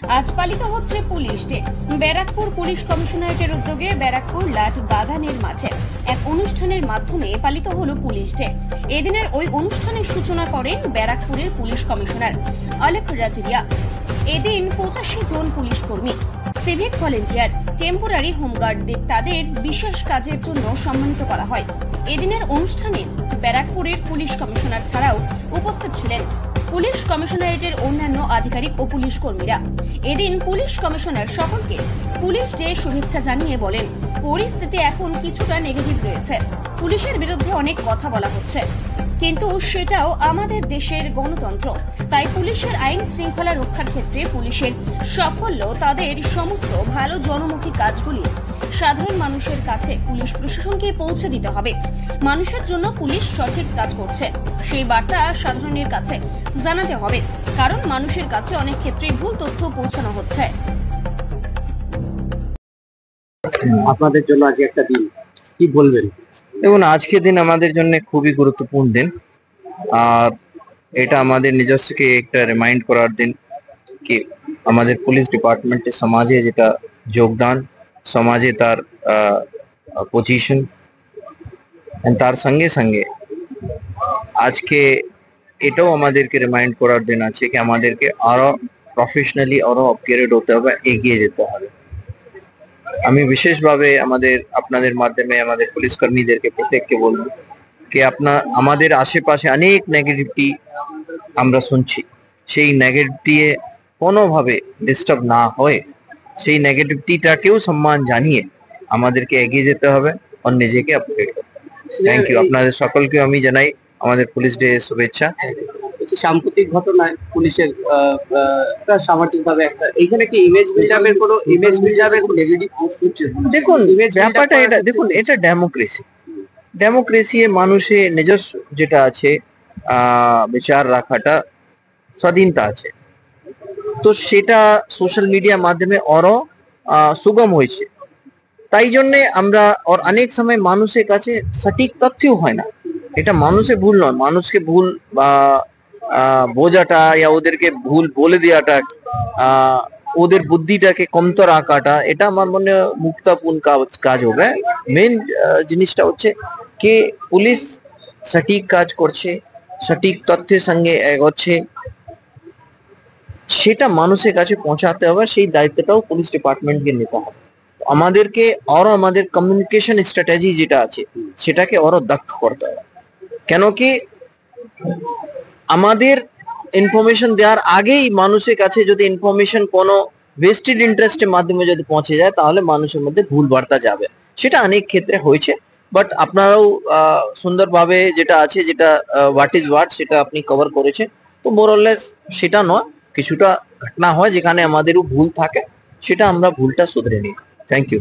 আজ পালিত হচ্ছে পুলিশ ডে। ব্যারাকপুর পুলিশ কমিশনারেটের উদ্যোগে ব্যারাকপুর লাট বাগানের মাঠে এক অনুষ্ঠানের মাধ্যমে পালিত হলো পুলিশ ডে। এদিনের ওই অনুষ্ঠানের সূচনা করেন ব্যারাকপুরের পুলিশ কমিশনার অলেখ রাজরিয়া। এদিন 85 জন পুলিশ কর্মী, সিভিক ভলেন্টিয়ার, টেম্পোরারি হোমগার্ডদের তাদের বিশেষ কাজের জন্য সম্মানিত করা হয়। এদিনের অনুষ্ঠানে ব্যারাকপুরের পুলিশ কমিশনার ছাড়াও উপস্থিত ছিলেন পুলিশ কমিশনারেটের অন্যান্য আধিকারিক ও পুলিশ কর্মীরা। এদিন পুলিশ কমিশনার সকলকে পুলিশ ডে শুভেচ্ছা জানিয়ে বলেন, পরিস্থিতি এখন কিছুটা নেগেটিভ রয়েছে, পুলিশের বিরুদ্ধে অনেক কথা বলা হচ্ছে, কিন্তু সেটাও আমাদের দেশের গণতন্ত্র। তাই পুলিশের আইন শৃঙ্খলা রক্ষার ক্ষেত্রে পুলিশের সাফল্য তাদের সমস্ত ভালো জনমুখী কাজগুলি সাধারণ মানুষের কাছে পুলিশ প্রশাসনকে পৌঁছে দিতে হবে। মানুষের জন্য পুলিশ সঠিক কাজ করছে, সেই বার্তা সাধারণের কাছে জানাতে হবে, কারণ মানুষের কাছে অনেক ক্ষেত্রে ভুল তথ্য পৌঁছানো হচ্ছে। আপনাদের জন্য আজকে একটা দিন, কি বলবেন? দেখুন, আজকের দিন আমাদের জন্য খুবই গুরুত্বপূর্ণ দিন, আর এটা আমাদের নিজস্বকে একটা রিমাইন্ড করার দিন কি আমাদের পুলিশ ডিপার্টমেন্টের সমাজে যেটা যোগদান, সমাজে তার পজিশন, তার সঙ্গে সঙ্গে আজকে এটাও আমাদেরকে রিমাইন্ড করার দিন আছে কি আমাদেরকে আরো প্রফেশনালি আরো আপগ্রেড হতে হবে, এগিয়ে যেতে হবে। আমি বিশেষভাবে আপনাদের মাধ্যমে আমাদের পুলিশ কর্মীদেরকে প্রত্যেককে বলবো কি আমাদের আশেপাশে অনেক নেগেটিভিটি আমরা শুনছি, সেই নেগেটিভিটি কোনোভাবে ডিস্টার্ব না হয়ে সেই নেগেটিভিটিটাকেও সম্মান জানিয়ে আমাদেরকে এগিয়ে যেতে হবে আর নিজেকে আপগ্রেড করতে হবে। Thank you. আপনাদের সকলকে আমি জানাই আমাদের পুলিশ ডে শুভেচ্ছা। সাম্প্রতিক ঘটনায় পুলিশের সামাজিকভাবে একটা এইখানে কি ইমেজ বিল্ডআপের কোনো নেগেটিভ পোস্ট হচ্ছে? দেখুন, ব্যাপারটা এটা, দেখুন, এটা ডেমোক্রেসি মানুষের নিজস্ব যেটা আছে বিচার রাখাটা স্বাধীনতা আছে, তো সেটা সোশ্যাল মিডিয়ার মাধ্যমে আরো সুগম হয়েছে। তাই জন্যে আমরা অনেক সময় মানুষের কাছে সঠিক তথ্যও হয় না, এটা মানুষের ভুল নয়, মানুষকে ভুল বা বোঝাটা या ওদেরকে ভুল বলে দেওয়াটা, ওদের বুদ্ধিটাকে কমতর আঁকাটা, এটা আমার মনে মুক্তাপূর্ণ কাজ হবে। মেন জিনিসটা হচ্ছে কি পুলিশ সঠিক কাজ করছে, সঠিক তথ্যের সঙ্গে এগোচ্ছে, সেটা মানুষের কাছে পৌঁছাতে হবে, সেই দায়িত্বটাও পুলিশ ডিপার্টমেন্টকে নিতে হবে। আমাদেরকে আরো আমাদের কমিউনিকেশন স্ট্র্যাটেজি যেটা আছে সেটাকে আরো দক্ষ করতে হবে, কেন কি আমাদের ইনফরমেশন দেওয়ার আগেই মানুষের কাছে যদি ইনফরমেশন কোনো ভেস্টেড ইন্টারেস্টের মাধ্যমে যদি পৌঁছে যায় তাহলে মানুষের মধ্যে ভুল বার্তা যাবে। সেটা অনেক ক্ষেত্রে হয়েছে, বাট আপনারাও সুন্দরভাবে যেটা আছে, যেটা হোয়াট ইজ হোয়াট, সেটা আপনি কভার করেছেন। তো মোরলেস সেটা নয়, কিছুটা ঘটনা হয় যেখানে আমাদেরও ভুল থাকে, সেটা আমরা ভুলটা শুধরে নিই। Thank you.